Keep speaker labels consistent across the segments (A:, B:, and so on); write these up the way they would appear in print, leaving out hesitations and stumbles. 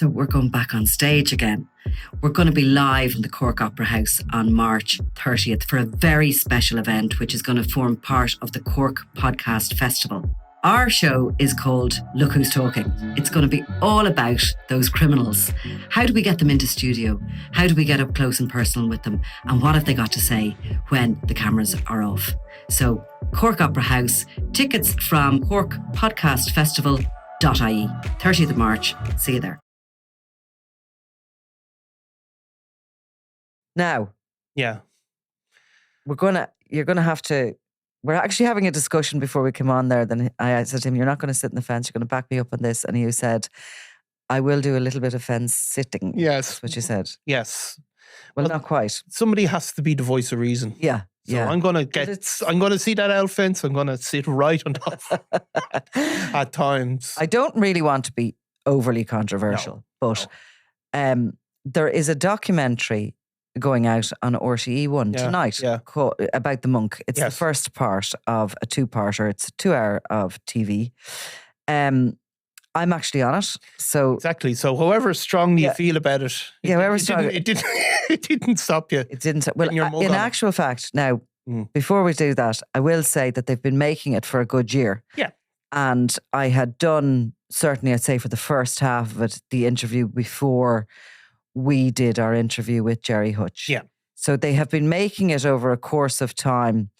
A: So we're going back on stage again. We're going to be live in the Cork Opera House on March 30th for a very special event, which is going to form part of the Cork Podcast Festival. Our show is called Look Who's Talking. It's going to be all about those criminals. How do we get them into studio? How do we get up close and personal with them? And what have they got to say when the cameras are off? So Cork Opera House, tickets from corkpodcastfestival.ie, 30th of March. See you there.
B: Now,
C: Yeah.
B: you're gonna have to. We're actually having a discussion before we came on there. Then I said to him, "You're not going to sit in the fence. You're going to back me up on this." And you said, "I will do a little bit of fence sitting."
C: Yes.
B: That's what you said.
C: Yes.
B: Well, not quite.
C: Somebody has to be the voice of reason.
B: Yeah.
C: So
B: yeah.
C: I'm gonna see that owl fence. I'm gonna sit right on top at times.
B: I don't really want to be overly controversial, but there is a documentary going out on RTE1 tonight about the monk. It's the first part of a two-parter. It's a 2 hour of TV. I'm actually on it. So
C: exactly. So however strongly you feel about it, it didn't stop you.
B: It didn't. Well, in actual fact, now before we do that, I will say that they've been making it for a good year.
C: Yeah.
B: And I had done, certainly I'd say for the first half of it, the interview before we did our interview with Gerry Hutch.
C: Yeah.
B: So they have been making it over a course of time,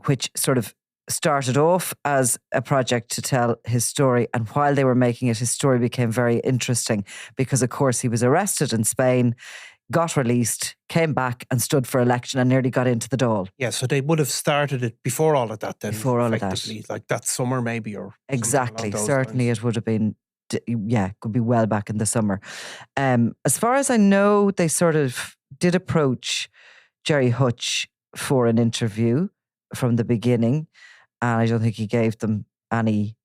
B: which sort of started off as a project to tell his story. And while they were making it, his story became very interesting because, of course, he was arrested in Spain, got released, came back and stood for election and nearly got into the Dáil.
C: Yeah, so they would have started it before all of that then.
B: Before all of that.
C: Like that summer maybe or
B: exactly. Certainly it would have been, could be well back in the summer. As far as I know, they sort of did approach Gerry Hutch for an interview from the beginning. And I don't think he gave them any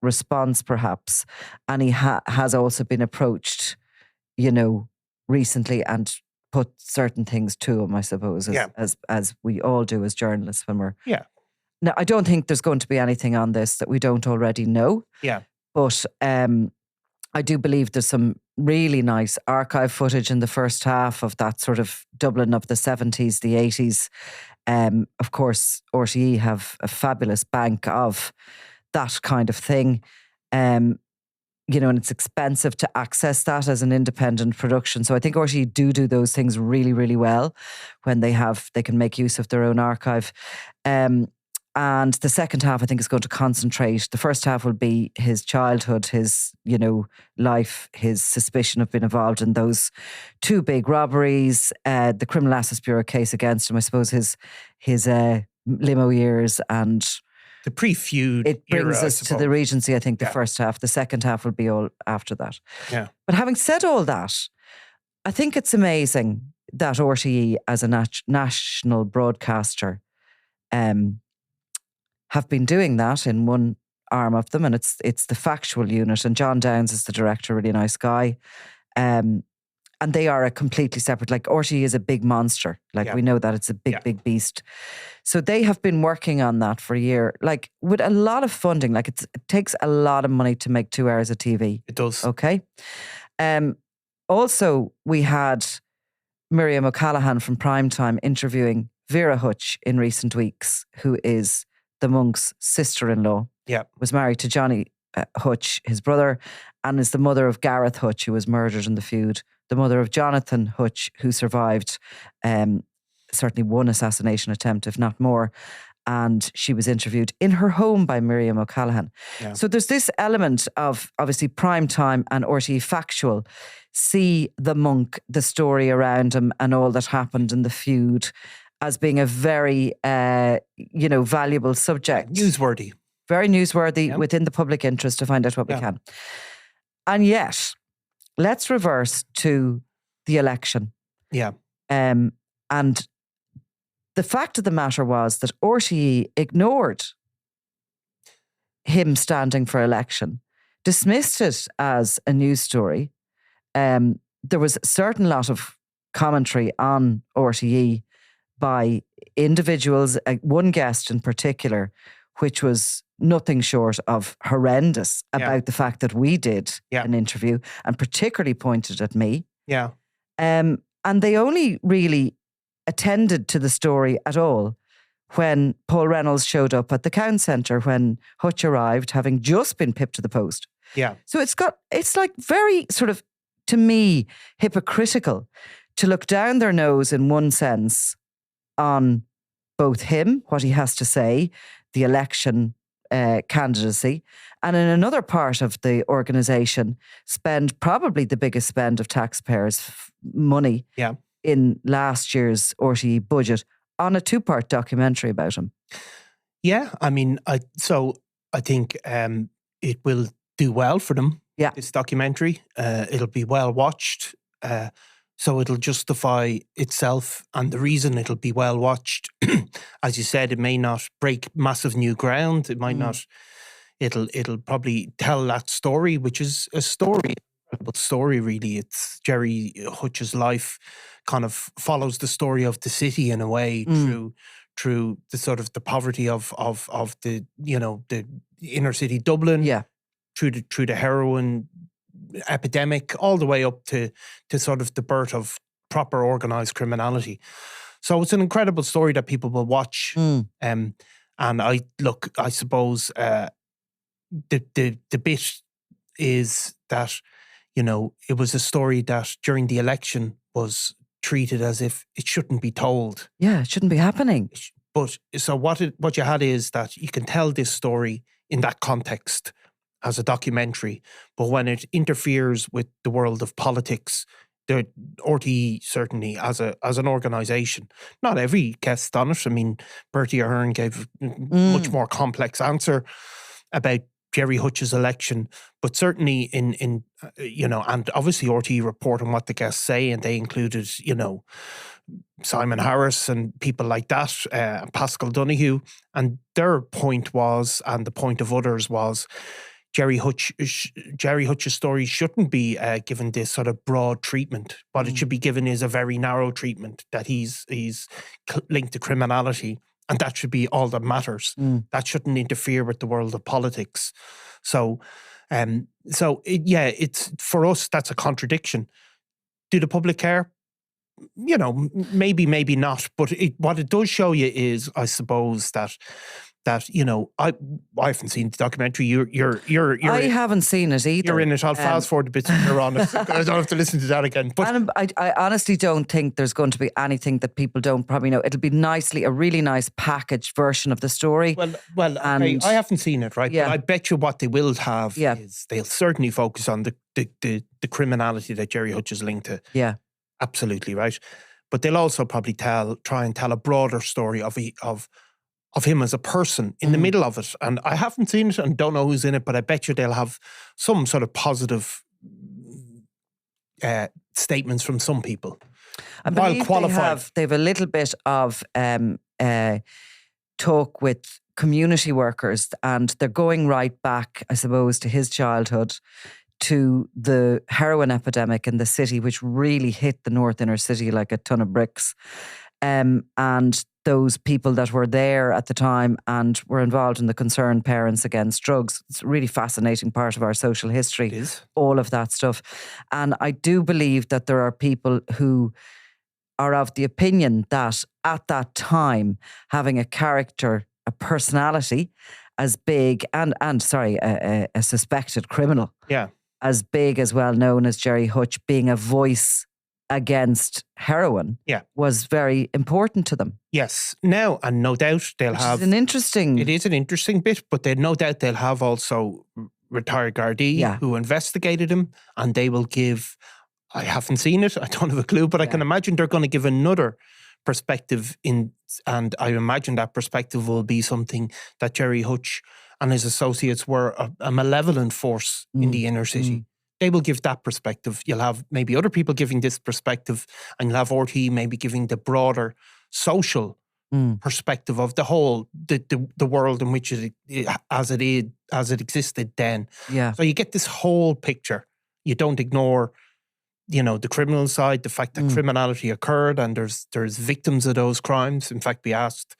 B: response, perhaps. And he has also been approached, recently and put certain things to him, I suppose, as we all do as journalists when we're...
C: Yeah.
B: Now, I don't think there's going to be anything on this that we don't already know.
C: Yeah.
B: But I do believe there's some really nice archive footage in the first half of that sort of Dublin of the 70s, the 80s. Of course, RTE have a fabulous bank of that kind of thing. And it's expensive to access that as an independent production. So I think RTE do those things really, really well when they can make use of their own archive. And the second half, I think, is going to concentrate. The first half will be his childhood, his, life, his suspicion of being involved in those 2 big robberies, the Criminal Assets Bureau case against him, I suppose his limo years and...
C: The pre-feud
B: It brings us to the Regency, I think, the first half. The second half will be all after that.
C: Yeah.
B: But having said all that, I think it's amazing that RTE, as a national broadcaster, have been doing that in one arm of them, and it's the factual unit. And John Downs is the director, really nice guy. And they are a completely separate, like RTE is a big monster. Like we know that it's a big beast. So they have been working on that for a year, like with a lot of funding. Like it takes a lot of money to make 2 hours of TV.
C: It does.
B: Okay. Also, we had Miriam O'Callaghan from Primetime interviewing Vera Hutch in recent weeks, who is the monk's sister-in-law.
C: Yeah. Was
B: married to Johnny Hutch, his brother, and is the mother of Gareth Hutch, who was murdered in the feud. The mother of Jonathan Hutch, who survived certainly one assassination attempt, if not more. And she was interviewed in her home by Miriam O'Callaghan. Yeah. So there's this element of, obviously, Primetime and RTE Factual see the monk, the story around him and all that happened in the feud as being a very, valuable subject.
C: Newsworthy.
B: Very newsworthy within the public interest to find out what we can. And yet, let's reverse to the election.
C: Yeah.
B: And the fact of the matter was that RTE ignored him standing for election, dismissed it as a news story. There was a certain lot of commentary on RTE by individuals, one guest in particular, which was nothing short of horrendous about the fact that we did
C: Yeah.
B: an interview, and particularly pointed at me.
C: Yeah.
B: And they only really attended to the story at all when Paul Reynolds showed up at the Cown Centre when Hutch arrived, having just been pipped to the post.
C: Yeah.
B: So it's like very sort of, to me, hypocritical to look down their nose in one sense on both him, what he has to say, the election candidacy, and in another part of the organisation spend probably the biggest spend of taxpayers' money in last year's RTE budget on a 2-part documentary about him.
C: Yeah, I mean, I think it will do well for them.
B: Yeah,
C: this documentary, it'll be well watched, so it'll justify itself. And the reason it'll be well watched, as you said, it may not break massive new ground. It might not. It'll probably tell that story, which is a story, incredible story. Really, it's Gerry Hutch's life kind of follows the story of the city in a way through the sort of the poverty of the the inner city Dublin.
B: Yeah.
C: Through the heroin epidemic, all the way up to sort of the birth of proper organised criminality. So it's an incredible story that people will watch. And I suppose the bit is that, it was a story that during the election was treated as if it shouldn't be told.
B: Yeah, it shouldn't be happening.
C: But so what you had is that you can tell this story in that context as a documentary, but when it interferes with the world of politics, the RTE certainly as an organisation, not every guest on it. I mean, Bertie Ahern gave a much more complex answer about Gerry Hutch's election, but certainly in and obviously RTE report on what the guests say, and they included Simon Harris and people like that, Pascal Donoghue, and their point was, and the point of others was, Gerry Hutch's story shouldn't be given this sort of broad treatment. What it should be given is a very narrow treatment, that he's linked to criminality, and that should be all that matters. That shouldn't interfere with the world of politics. So, it's for us, that's a contradiction. Do the public care? Maybe not. But what it does show you is, I suppose, that I haven't seen the documentary. You're
B: I haven't seen it either.
C: You're in it. I'll fast forward a bit so you're on it. I don't have to listen to that again. But
B: and I honestly don't think there's going to be anything that people don't probably know. It'll be a really nice packaged version of the story.
C: Well, I haven't seen it, right?
B: Yeah.
C: But I bet you what they will have is they'll certainly focus on the criminality that Gerry Hutch is linked to.
B: Yeah.
C: Absolutely, right? But they'll also probably try and tell a broader story of him as a person in the middle of it. And I haven't seen it and don't know who's in it, but I bet you they'll have some sort of positive statements from some people.
B: I believe they have a little bit of talk with community workers, and they're going right back, I suppose, to his childhood, to the heroin epidemic in the city, which really hit the north inner city like a ton of bricks. And those people that were there at the time and were involved in the Concerned Parents Against Drugs. It's a really fascinating part of our social history.
C: It is.
B: All of that stuff. And I do believe that there are people who are of the opinion that at that time, having a character, a personality as big and a suspected criminal, as big as well known as Gerry Hutch, being a voice against heroin was very important to them.
C: Yes. Now, and no doubt they'll have...
B: It
C: is an interesting bit, but no doubt they'll have also retired Garda who investigated him, and they will give... I haven't seen it, I don't have a clue, but I can imagine they're going to give another perspective and I imagine that perspective will be something that Gerry Hutch and his associates were a malevolent force in the inner city. They will give that perspective. You'll have maybe other people giving this perspective, and you'll have RTE maybe giving the broader social perspective of the whole, the world in which it existed then.
B: Yeah.
C: So you get this whole picture. You don't ignore, the criminal side, the fact that criminality occurred, and there's victims of those crimes. In fact, we asked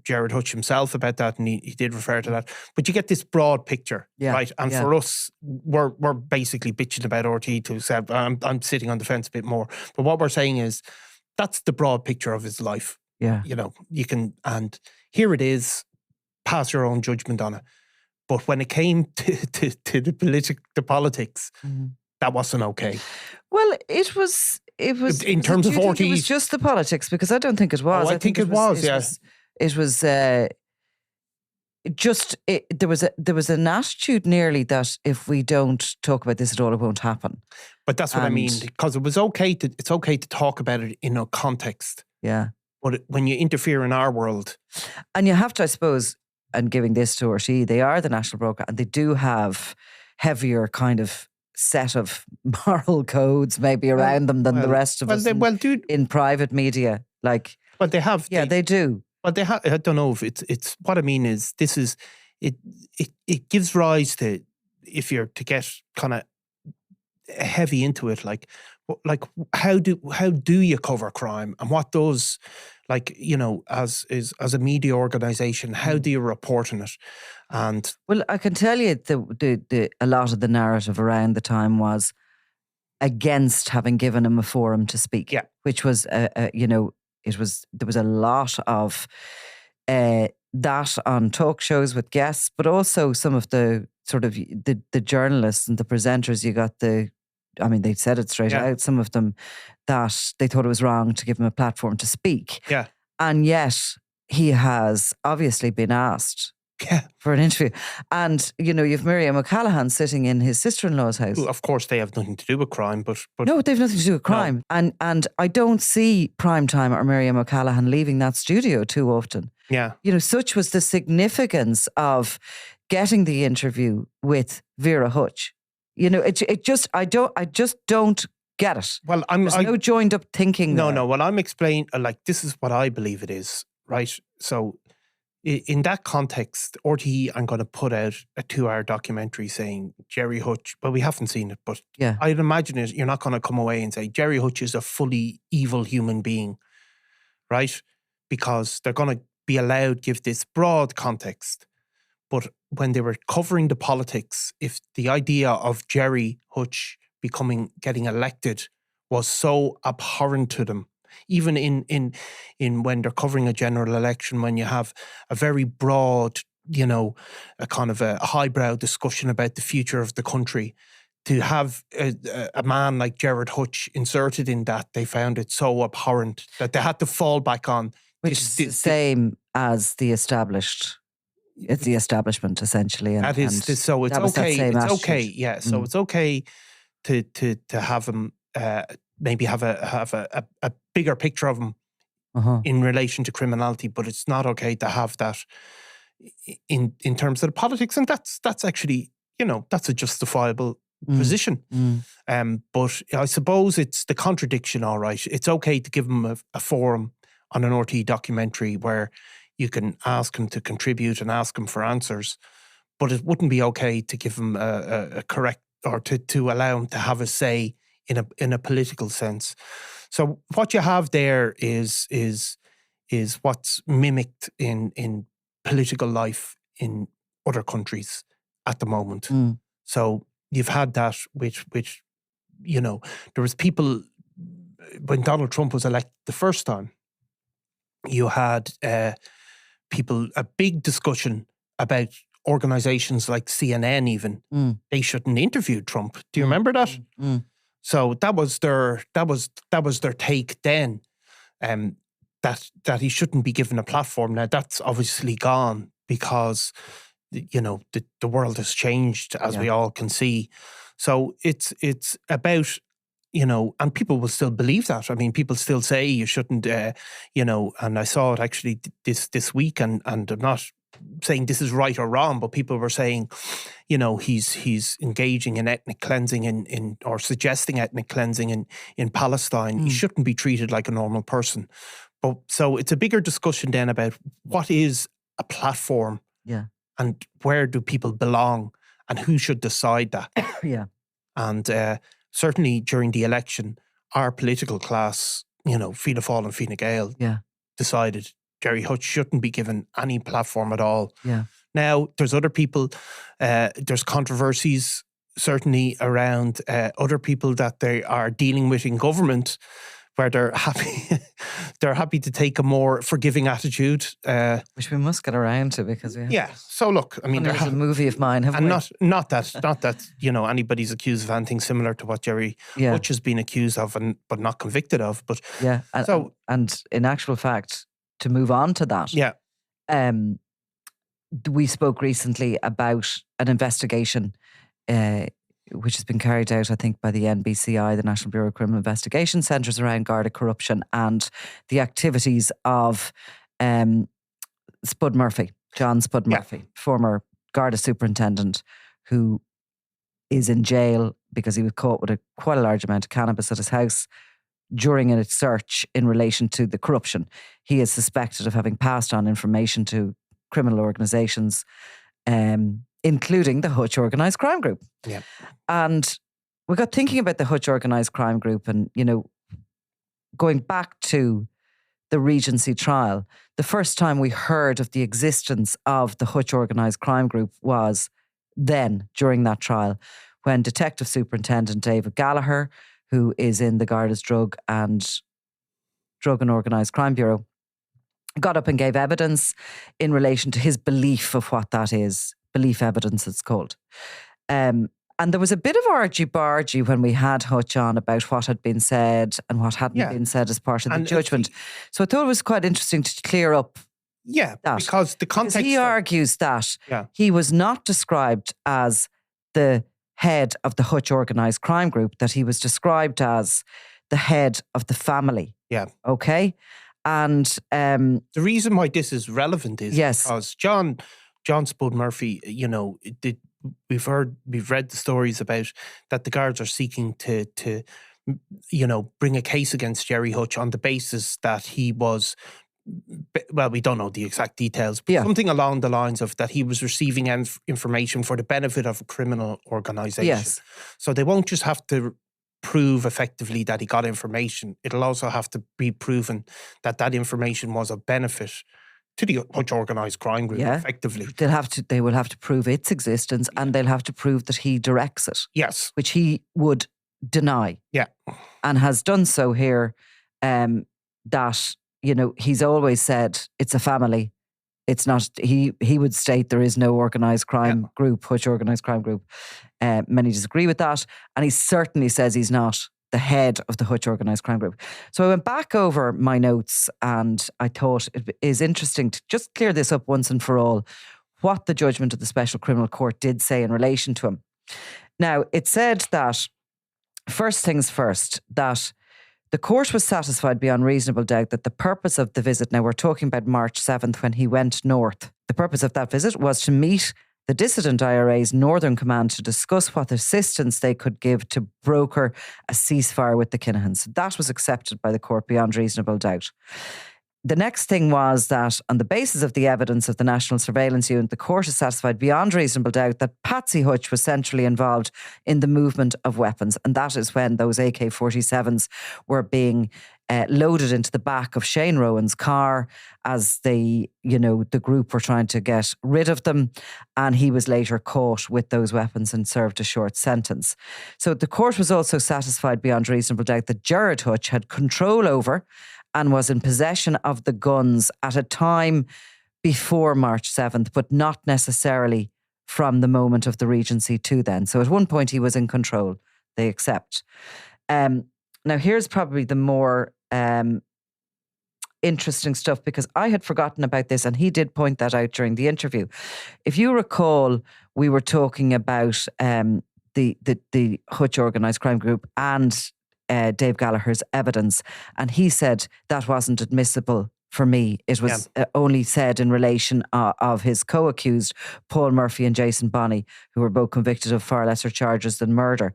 C: Gerard Hutch himself about that, and he did refer to that. But you get this broad picture, right? And for us, we're basically bitching about RT to say, I'm sitting on the fence a bit more. But what we're saying is that's the broad picture of his life.
B: Yeah.
C: You know, you can, and here it is, pass your own judgment on it. But when it came to the politics, that wasn't okay.
B: Well, it was
C: in terms of RT.
B: It was just the politics, because I don't think it was.
C: I think it was.
B: It was just there was an attitude nearly that if we don't talk about this at all, it won't happen.
C: But that's what I mean, because it's okay to talk about it in a context.
B: Yeah.
C: But when you interfere in our world,
B: and you have to, I suppose, and giving this to RT, they are the national broker, and they do have heavier kind of set of moral codes maybe around them than the rest of us in private media. Like,
C: well, they have.
B: Yeah, they do.
C: Well, they have. I don't know if it's what I mean is this is it gives rise to, if you're to get kind of heavy into it, like how do you cover crime, and what does, like, you know, as a media organization, how do you report on it? And
B: well, I can tell you the a lot of the narrative around the time was against having given him a forum to speak.
C: Yeah,
B: which was you know, there was a lot of that on talk shows with guests, but also some of the sort of the journalists and the presenters. You got I mean, they said it straight out, some of them, that they thought it was wrong to give him a platform to speak.
C: Yeah.
B: And yet he has obviously been asked for an interview. And, you know, you've Miriam O'Callaghan sitting in his sister-in-law's house.
C: Well, of course, they have nothing to do with crime, but
B: no, they've nothing to do with crime. No. And I don't see Primetime or Miriam O'Callaghan leaving that studio too often.
C: Yeah.
B: You know, such was the significance of getting the interview with Vera Hutch. You know, I just don't get it.
C: Well,
B: there's no joined up thinking.
C: No. Well, I'm explaining, like, this is what I believe it is, right? So, in that context, RTE, I'm going to put out a 2-hour documentary saying Gerry Hutch. Well, we haven't seen it, but I'd imagine you're not going to come away and say Gerry Hutch is a fully evil human being, right? Because they're going to be allowed to give this broad context. But when they were covering the politics, if the idea of Gerry Hutch getting elected was so abhorrent to them, even in when they're covering a general election, when you have a very broad, you know, a kind of a highbrow discussion about the future of the country, to have a man like Gerard Hutch inserted in that, they found it so abhorrent that they had to fall back on.
B: Which is the same as the established. It's the establishment, essentially. And,
C: that is, so it's okay. It's okay, yeah. So it's okay to have him maybe have a bigger picture of him in relation to criminality, but it's not okay to have that in terms of the politics, and that's actually, you know, that's a justifiable position. But I suppose it's the contradiction. All right, it's okay to give him a forum on an RT documentary where you can ask him to contribute and ask him for answers, but it wouldn't be okay to give him a correct, or to allow him to have a say in a political sense. So what you have there is what's mimicked in political life in other countries at the moment. So you've had that, which you know, there was people when Donald Trump was elected the first time. You had people, a big discussion about organizations like CNN even. They shouldn't interview Trump. Do you remember that? So that was their take then, that he shouldn't be given a platform. Now that's obviously gone because, you know, the world has changed, as we all can see. So it's about, you know, and people will still believe that. I mean, people still say you shouldn't, you know, and I saw it actually this week, and I'm not saying this is right or wrong, but people were saying, you know, he's engaging in ethnic cleansing in or suggesting ethnic cleansing in Palestine. He shouldn't be treated like a normal person. But so it's a bigger discussion then about what is a platform, and where do people belong, and who should decide that. And certainly during the election, our political class, you know, Fianna Fáil and Fine Gael, decided Gerry Hutch shouldn't be given any platform at all.
B: Yeah.
C: Now, there's other people, there's controversies certainly around other people that they are dealing with in government, where they're happy to take a more forgiving attitude,
B: which we must get around to, because we have.
C: Yeah. So look, I mean,
B: there's a movie of mine, haven't we?
C: Not that anybody's accused of anything similar to what Gerry Hutch has been accused of, but not convicted of. But
B: yeah, and in actual fact, to move on to that, we spoke recently about an investigation which has been carried out, I think, by the NBCI, the National Bureau of Criminal Investigation, centres around Garda corruption and the activities of Spud Murphy, John Spud Murphy, former Garda superintendent, who is in jail because he was caught with quite a large amount of cannabis at his house during a search in relation to the corruption. He is suspected of having passed on information to criminal organisations, including the Hutch Organised Crime Group.
C: Yeah.
B: And we got thinking about the Hutch Organised Crime Group, and, going back to the Regency trial, the first time we heard of the existence of the Hutch Organised Crime Group was then, during that trial, when Detective Superintendent David Gallagher, who is in the Garda's Drug and Organised Crime Bureau, got up and gave evidence in relation to his belief of what that is. Belief evidence, it's called. And there was a bit of argy-bargy when we had Hutch on about what had been said and what hadn't been said as part of the judgment. So I thought it was quite interesting to clear up that.
C: Because the context...
B: Because he argues that he was not described as the head of the Hutch Organised Crime Group, that he was described as the head of the family.
C: Yeah.
B: Okay? And
C: the reason why this is relevant is because John Spud Murphy, we've read the stories about that the guards are seeking to bring a case against Gerry Hutch on the basis that he was, well, we don't know the exact details, but something along the lines of that he was receiving information for the benefit of a criminal organisation.
B: Yes.
C: So they won't just have to prove effectively that he got information. It'll also have to be proven that that information was of benefit to the Hutch Organised Crime Group, effectively.
B: They will have to prove its existence, and they'll have to prove that he directs it.
C: Yes.
B: Which he would deny.
C: Yeah.
B: And has done so here, that, he's always said it's a family. It's not, he would state there is no organised crime group, Hutch Organised Crime Group. Many disagree with that. And he certainly says he's not the head of the Hutch Organised Crime Group. So I went back over my notes, and I thought it is interesting to just clear this up once and for all, what the judgment of the Special Criminal Court did say in relation to him. Now, it said that, first things first, that the court was satisfied beyond reasonable doubt that the purpose of the visit, now we're talking about March 7th when he went north, the purpose of that visit was to meet the dissident IRA's Northern Command to discuss what assistance they could give to broker a ceasefire with the Kinahans. That was accepted by the court beyond reasonable doubt. The next thing was that on the basis of the evidence of the National Surveillance Unit, the court is satisfied beyond reasonable doubt that Patsy Hutch was centrally involved in the movement of weapons. And that is when those AK-47s were being loaded into the back of Shane Rowan's car as the group were trying to get rid of them. And he was later caught with those weapons and served a short sentence. So the court was also satisfied beyond reasonable doubt that Gerard Hutch had control over and was in possession of the guns at a time before March 7th, but not necessarily from the moment of the Regency to then. So at one point he was in control, they accept. Now here's probably the more interesting stuff, because I had forgotten about this and he did point that out during the interview. If you recall, we were talking about the Hutch Organised Crime Group and Dave Gallagher's evidence, and he said that wasn't admissible for me. It was only said in relation of his co-accused, Paul Murphy and Jason Bonney, who were both convicted of far lesser charges than murder.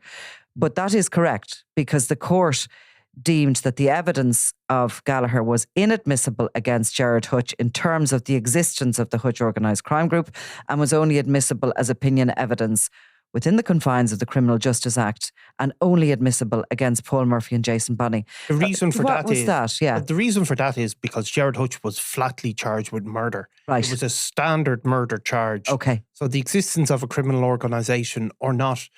B: But that is correct, because the court deemed that the evidence of Gallagher was inadmissible against Gerard Hutch in terms of the existence of the Hutch Organised Crime Group, and was only admissible as opinion evidence within the confines of the Criminal Justice Act and only admissible against Paul Murphy and Jason Bonney.
C: The reason for
B: what was that? Yeah.
C: The reason for that is because Gerard Hutch was flatly charged with murder.
B: Right.
C: It was a standard murder charge.
B: Okay.
C: So the existence of a criminal organisation or not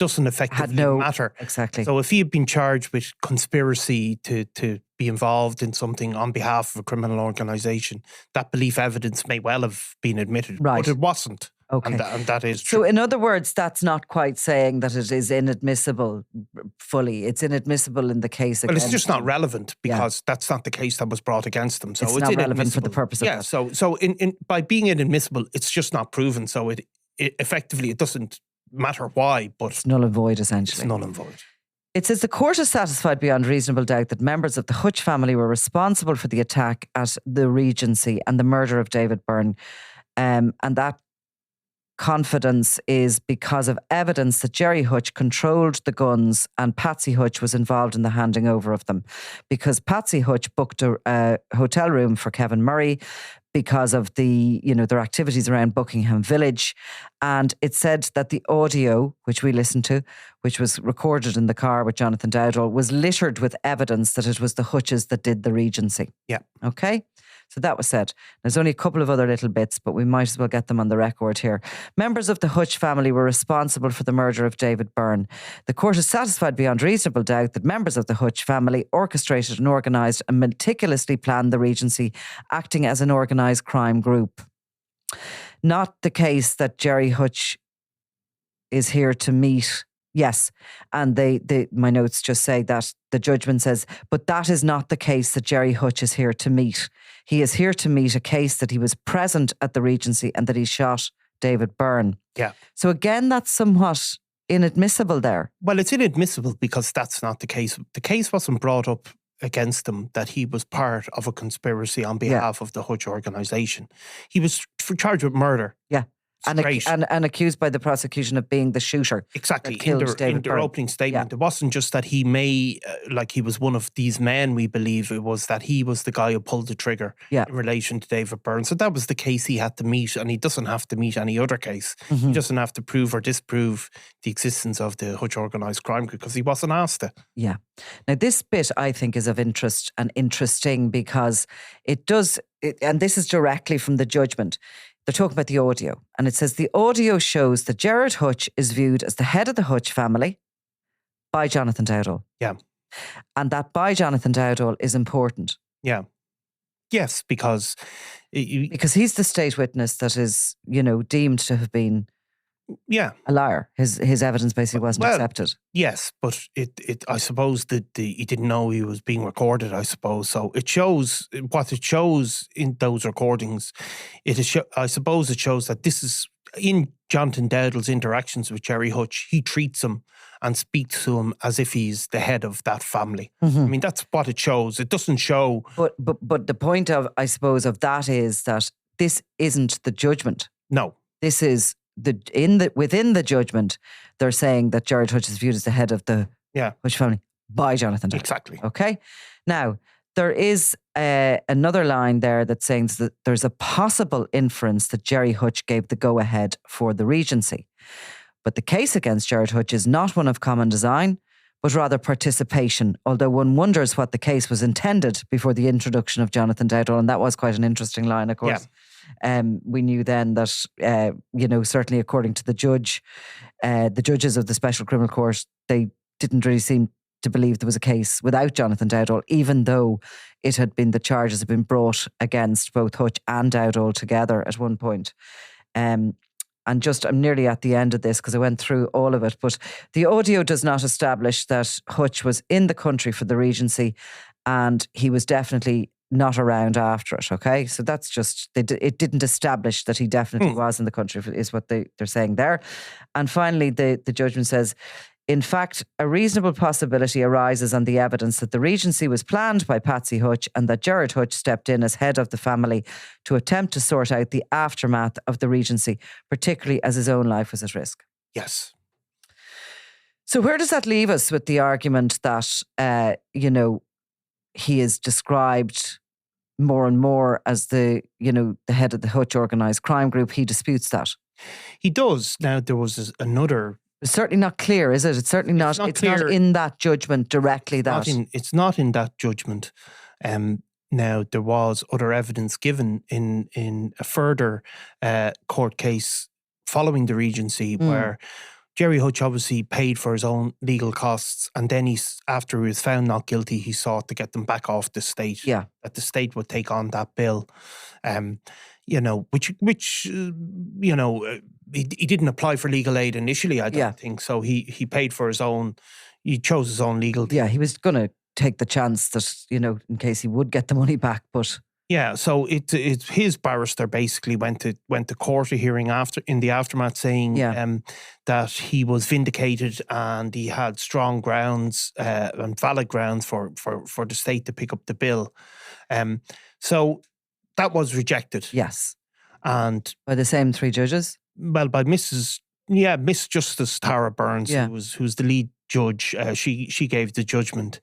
C: doesn't effectively matter.
B: Exactly.
C: So if he had been charged with conspiracy to be involved in something on behalf of a criminal organisation, that belief evidence may well have been admitted,
B: right.
C: but it wasn't.
B: Okay.
C: And that is true.
B: So in other words, that's not quite saying that it is inadmissible fully. It's inadmissible in the case against
C: Well, it's just not relevant because that's not the case that was brought against them. So
B: it's not relevant for the purpose of that.
C: So in by being inadmissible, it's just not proven. So it effectively, it doesn't matter why, but
B: it's null and void essentially.
C: It's null and void.
B: It says the court is satisfied beyond reasonable doubt that members of the Hutch family were responsible for the attack at the Regency and the murder of David Byrne. And that confidence is because of evidence that Gerry Hutch controlled the guns and Patsy Hutch was involved in the handing over of them. Because Patsy Hutch booked a hotel room for Kevin Murray because of their activities around Buckingham Village. And it said that the audio, which we listened to, which was recorded in the car with Jonathan Dowdall, was littered with evidence that it was the Hutches that did the Regency.
C: Yeah.
B: Okay? So that was said. There's only a couple of other little bits, but we might as well get them on the record here. Members of the Hutch family were responsible for the murder of David Byrne. The court is satisfied beyond reasonable doubt that members of the Hutch family orchestrated and organised and meticulously planned the Regency, acting as an organised crime group. Not the case that Gerry Hutch is here to meet. Yes, and my notes just say that the judgment says, but that is not the case that Gerry Hutch is here to meet. He is here to meet a case that he was present at the Regency and that he shot David Byrne.
C: Yeah.
B: So again, that's somewhat inadmissible there.
C: Well, it's inadmissible because that's not the case. The case wasn't brought up against him that he was part of a conspiracy on behalf of the Hutch organisation. He was charged with murder.
B: Yeah. And accused by the prosecution of being the shooter.
C: Exactly.
B: In
C: their opening statement, it wasn't just that he he was one of these men, we believe. It was that he was the guy who pulled the trigger in relation to David Byrne. So that was the case he had to meet, and he doesn't have to meet any other case. Mm-hmm. He doesn't have to prove or disprove the existence of the Hutch organised crime group because he wasn't asked to.
B: Yeah. Now, this bit, I think, is of interest and interesting because it does, and this is directly from the judgment. They're talking about the audio, and it says the audio shows that Gerard Hutch is viewed as the head of the Hutch family by Jonathan Dowdall.
C: Yeah.
B: And that by Jonathan Dowdall is important.
C: Yeah. Yes, because
B: he's the state witness that is, deemed to have been a liar. His evidence basically wasn't accepted.
C: Yes, but I suppose that he didn't know he was being recorded, I suppose. So it shows, what it shows in those recordings, I suppose it shows that this is, in Jonathan Dowdall's interactions with Gerry Hutch, he treats him and speaks to him as if he's the head of that family. Mm-hmm. I mean, that's what it shows. It doesn't show...
B: But the point of, I suppose, of that is that this isn't the judgment.
C: No.
B: This is... within the judgment, they're saying that Gerard Hutch is viewed as the head of the Hutch family by Jonathan Dowdall.
C: Exactly.
B: Okay. Now, there is another line there that says that there's a possible inference that Gerry Hutch gave the go-ahead for the Regency. But the case against Gerard Hutch is not one of common design, but rather participation, although one wonders what the case was intended before the introduction of Jonathan Dowdall. And that was quite an interesting line, of course. Yeah. We knew then that, certainly according to the judges of the Special Criminal Court, they didn't really seem to believe there was a case without Jonathan Dowdall, even though the charges had been brought against both Hutch and Dowdall together at one point. I'm nearly at the end of this because I went through all of it, but the audio does not establish that Hutch was in the country for the Regency and he was definitely not around after it, okay? So that's just, it didn't establish that he definitely was in the country, is what they're saying there. And finally, the judgment says, in fact, a reasonable possibility arises on the evidence that the Regency was planned by Patsy Hutch and that Gerard Hutch stepped in as head of the family to attempt to sort out the aftermath of the Regency, particularly as his own life was at risk.
C: Yes.
B: So where does that leave us with the argument that, he is described more and more as the head of the Hutch organised crime group? He disputes that.
C: He does. Now, there was another
B: It's certainly not clear, is it? It's certainly not. It's not in that judgment directly.
C: It's not in that judgment. Now there was other evidence given in a further court case following the Regency where Gerry Hutch obviously paid for his own legal costs, and then after he was found not guilty, he sought to get them back off the state.
B: Yeah,
C: that the state would take on that bill. Which he didn't apply for legal aid initially. I don't think so. He paid for his own. He chose his own legal team.
B: Yeah, he was going to take the chance that in case he would get the money back, but.
C: Yeah, so it's his barrister basically went to court a hearing in the aftermath saying that he was vindicated and he had strong grounds and valid grounds for the state to pick up the bill. So that was rejected.
B: Yes.
C: And
B: by the same three judges?
C: Well, by Miss Justice Tara Burns, who's the lead judge. She gave the judgment.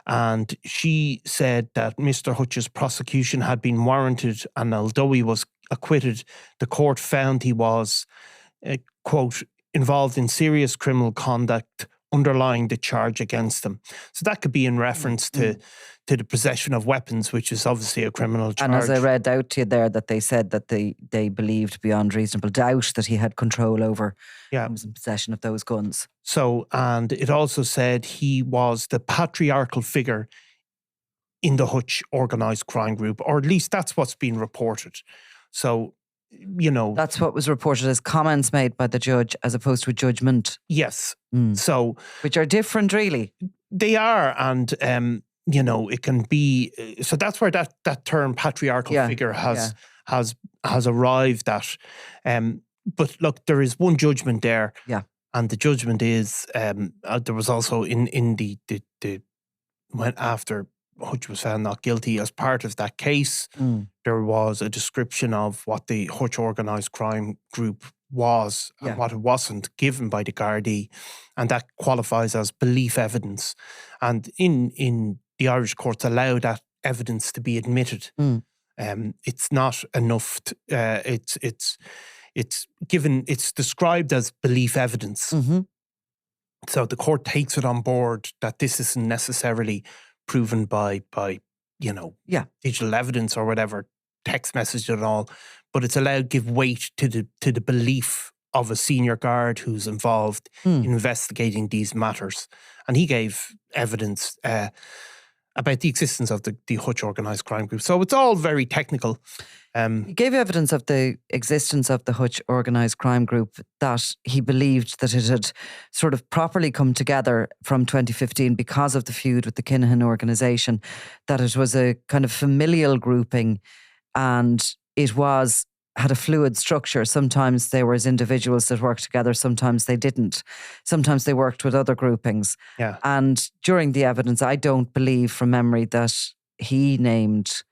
C: And she said that Mr. Hutch's prosecution had been warranted, and although he was acquitted, the court found he was, quote, involved in serious criminal conduct underlying the charge against him. So that could be in reference to the possession of weapons, which is obviously a criminal charge.
B: And as I read out to you there, that they said that they believed beyond reasonable doubt that he had control over was in possession of those guns.
C: So, and it also said he was the patriarchal figure in the Hutch organised crime group, or at least that's what's been reported. So,
B: that's what was reported as comments made by the judge as opposed to a judgment.
C: Yes. So,
B: which are different, really.
C: They are, and it can be. So that's where that term patriarchal figure has arrived at. But look, there is one judgment there.
B: Yeah.
C: And the judgment is there was also in the when after Hutch was found not guilty, as part of that case, there was a description of what the Hutch organised crime group was and what it wasn't, given by the Garda, and that qualifies as belief evidence. And in the Irish courts allow that evidence to be admitted. It's not enough. It's described as belief evidence. So the court takes it on board that this isn't necessarily proven by digital evidence or whatever, text message and all, but it's allowed to give weight to the belief of a senior guard who's involved in investigating these matters. And he gave evidence about the existence of the Hutch organised crime group. So it's all very technical.
B: He gave evidence of the existence of the Hutch organised crime group, that he believed that it had sort of properly come together from 2015 because of the feud with the Kinahan organisation, that it was a kind of familial grouping and it had a fluid structure. Sometimes they were as individuals that worked together, sometimes they didn't. Sometimes they worked with other groupings.
C: Yeah.
B: And during the evidence, I don't believe from memory that he named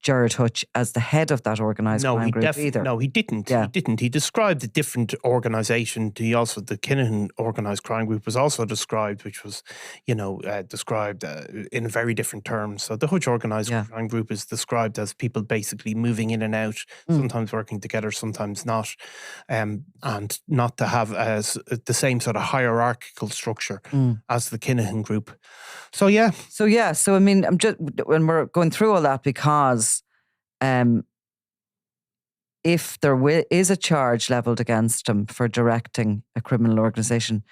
B: Gerard Hutch as the head of that organised crime group either.
C: No, he didn't.
B: Yeah.
C: He didn't. He described a different organisation. The Kinahan organised crime group was also described, which was, described in very different terms. So the Hutch organised crime group is described as people basically moving in and out, sometimes working together, sometimes not, and not to have the same sort of hierarchical structure as the Kinahan group. So yeah.
B: So I mean, when we're going through all that, because if there is a charge levelled against him for directing a criminal organisation,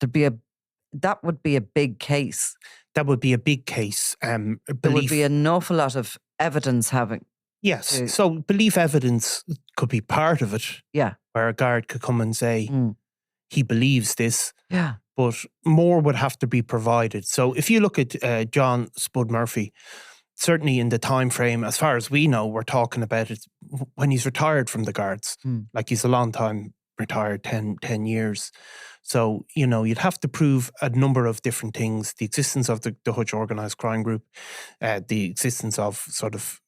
B: that would be a big case.
C: That would be a big case.
B: There would be an awful lot of evidence having.
C: Yes. So belief evidence could be part of it.
B: Yeah.
C: Where a guard could come and say, he believes this.
B: Yeah.
C: But more would have to be provided. So if you look at John Spud Murphy, certainly in the time frame, as far as we know, we're talking about it when he's retired from the Guards. Like he's a long time retired, 10 years. So, you'd have to prove a number of different things. The existence of the Hutch organised crime group, the existence of sort of...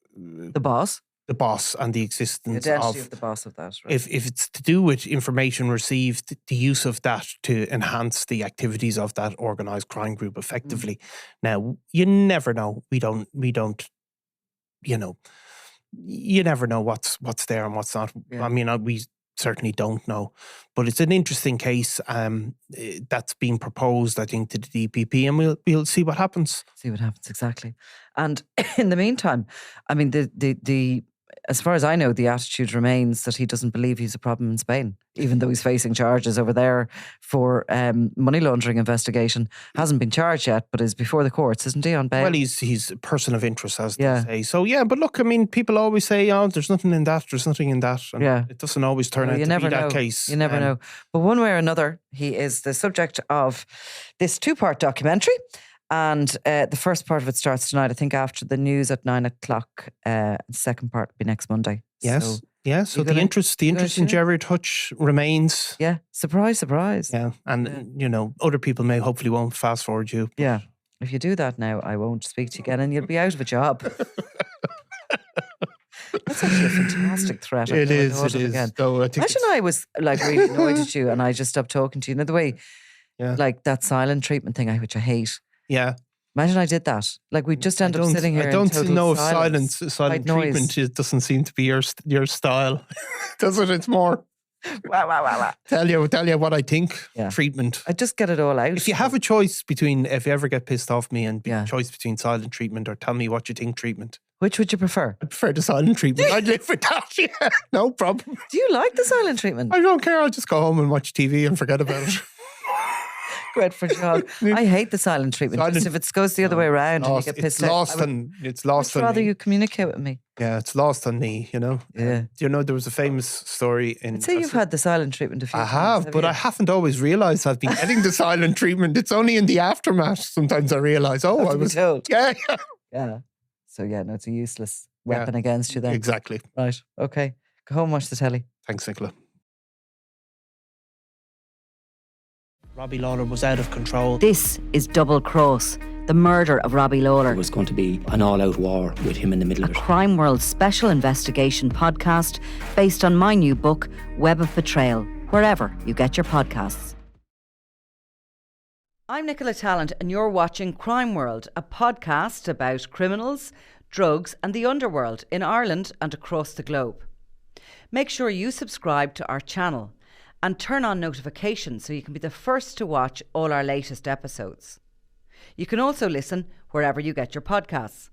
B: The boss,
C: and the existence
B: of the boss of that. Right?
C: If it's to do with information received, the use of that to enhance the activities of that organised crime group effectively. Now, you never know. We don't. You never know what's there and what's not.
B: Yeah.
C: I mean, we certainly don't know. But it's an interesting case that's being proposed, I think, to the DPP, and we'll see what happens.
B: See what happens, exactly. And in the meantime, I mean, the as far as I know, the attitude remains that he doesn't believe he's a problem in Spain, even though he's facing charges over there for money laundering investigation. Hasn't been charged yet, but is before the courts, isn't he, on bail?
C: Well, he's a person of interest, as they say. So, yeah, but look, I mean, people always say, oh, there's nothing in that, there's nothing in that. And it doesn't always turn out to be that case.
B: You never know. But one way or another, he is the subject of this 2-part documentary. And the first part of it starts tonight, I think, after the news at 9 o'clock. The second part will be next Monday.
C: Yes. So the interest in Gerry Hutch remains.
B: Yeah. Surprise, surprise.
C: Yeah. And, you know, other people hopefully won't fast forward you.
B: Yeah. If you do that now, I won't speak to you again and you'll be out of a job. That's actually a fantastic threat.
C: It is. So
B: imagine I was like really annoyed at you and I just stopped talking to you. You know, the way, like that silent treatment thing, which I hate.
C: Yeah.
B: Imagine I did that. Like we'd just end up sitting here.
C: I don't
B: in
C: know if
B: silent
C: treatment doesn't seem to be your style. Does it? It's more. Tell you what I think. Yeah. Treatment.
B: I just get it all out.
C: If you have a choice between, if you ever get pissed off me and a choice between silent treatment or tell me what you think treatment.
B: Which would you prefer?
C: I prefer the silent treatment. I'd live with that. Yeah, no problem.
B: Do you like the silent treatment?
C: I don't care. I'll just go home and watch TV and forget about it.
B: Great for John. I hate the silent treatment. Just if it goes the other way around and you get pissed off.
C: It's lost on me.
B: I'd rather you communicate with me.
C: Yeah, it's lost on me, you know.
B: Yeah.
C: You know, there was a famous story in...
B: I'd say you've had the silent treatment a few times.
C: I have, but I haven't always realised I've been getting the silent treatment. It's only in the aftermath sometimes I realise, I was...
B: told.
C: Yeah.
B: So no, it's a useless weapon against you then.
C: Exactly.
B: Right, okay. Go home and watch the telly.
C: Thanks, Nicola. Robbie Lawler was out of control.
A: This is Double Cross, the murder of Robbie Lawler.
D: It was going to be an all-out war with him in the middle of it.
A: Crime World special investigation podcast based on my new book, Web of Betrayal, wherever you get your podcasts. I'm Nicola Tallant and you're watching Crime World, a podcast about criminals, drugs and the underworld in Ireland and across the globe. Make sure you subscribe to our channel and turn on notifications so you can be the first to watch all our latest episodes. You can also listen wherever you get your podcasts.